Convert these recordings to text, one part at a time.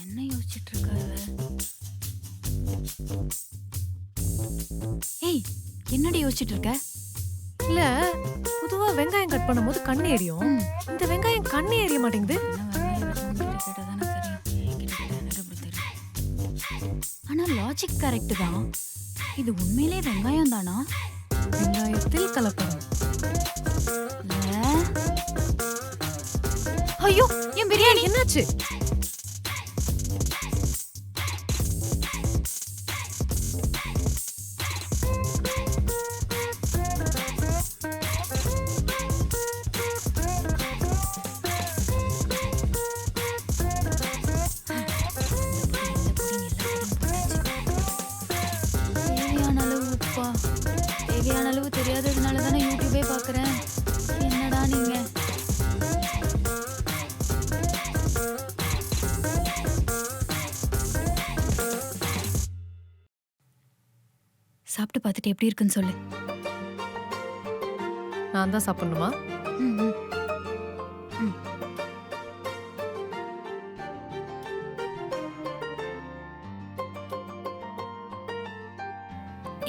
என்ன யோசிச்சுட்டு இருக்காரு? ஏய், என்னடி யோசிச்சுட்டு இருக்க? இல்ல, பொதுவா வெங்காயம் கட் பண்ணும்போது கண்ணு எரியும். இந்த வெங்காயம் கண்ணு எரிய மாட்டேங்குது. ஆனா லாஜிக் கரெக்ட் தான். இது உண்மையிலே வெங்காயம் தானா? வெங்காயத்தில் கலப்படம். ஐயோ, என் பிரியாணி என்னாச்சு? தேவையான அளவு தெரியாததுனால தானே யூடியூபே பார்க்குறேன். என்னடா நீங்க? சாப்பிட்டு பார்த்துட்டு எப்படி இருக்குன்னு சொல்லு. நான் தான் சாப்பிடணுமா?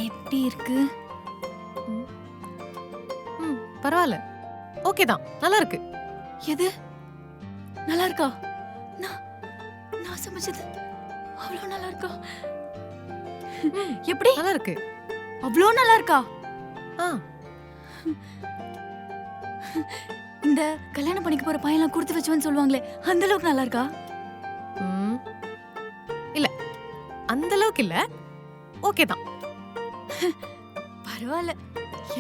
எப்படி இருக்கு? பரவாயில்ல, ஓகே தான், நல்லா இருக்கு. எது நல்லா இருக்கா? நான் சமைச்சது அவ்வளோ நல்லா இருக்கா? எப்படி நல்லா இருக்கு? அவ்வளோ நல்லா இருக்கா? இந்த கல்யாணம் பண்ணிக்க போற பையன்லாம் கொடுத்து வச்சுவன்னு சொல்லுவாங்களே, அந்த அளவுக்கு நல்லா இருக்கா? இல்ல, அந்த அளவுக்கு இல்ல, ஓகே தான். பரவாயில்ல,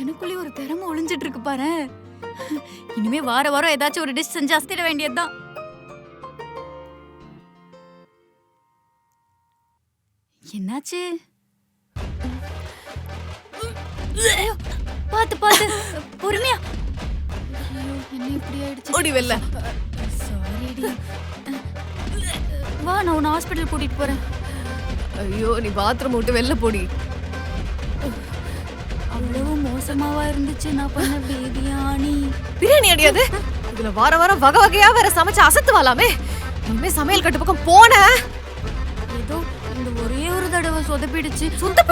எனக்குள்ளே ஒரு திறமை ஒளிஞ்சிட்டு இருக்கு பாரு. இனிமே வார வாரம் ஏதாச்சும் ஒரு டிஷ் செஞ்சு அசத்திட வேண்டியதுதான். என்னாச்சு? பாத்து பாத்து, பொறுமையா. என்ன இப்படி ஆயிடுச்சு? ஓடி வெல்ல. சாரிடி. வா, நான் உன்னை ஹாஸ்பிட்டல் கூட்டிட்டு போறேன். ஐயோ, நீ பாத்ரூம் விட்டு வெளில போடி. அவ்வளவு மோசமாவா இருந்துச்சு நான் பண்ண பிரியாணி? பிரியாணி அடியாது, இதுல வார வாரம் வகை வகையா வேற சமைச்சு அசத்துவாலாமே. இனிமே சமையல் கட்டு பக்கம் போன ஏதோ இந்த ஒரே ஒரு தடவை சொதப்பிடுச்சு. சொந்த